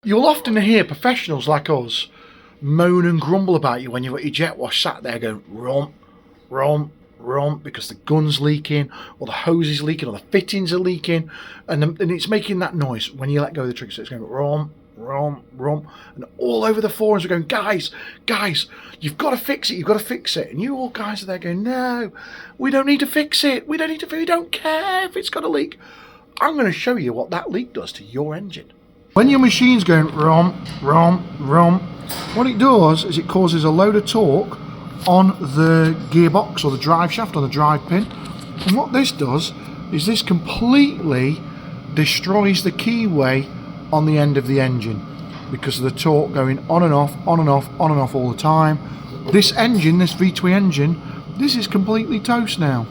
You'll often hear professionals like us moan and grumble about you when you've got your jet wash sat there going rum, rum, rum, because the gun's leaking or the hose is leaking or the fittings are leaking, and it's making that noise when you let go of the trigger. So it's going rum, rum, rum, and all over the forums we're going, guys, you've got to fix it, and you all guys are there going, no, we don't need to fix it, we don't care if it's got a leak. I'm going to show you what that leak does to your engine. When your machine's going rum, rum, rum, what it does is it causes a load of torque on the gearbox or the drive shaft or the drive pin. And what this does is this completely destroys the keyway on the end of the engine because of the torque going on and off, on and off, on and off all the time. This engine, this V2 engine, this is completely toast now.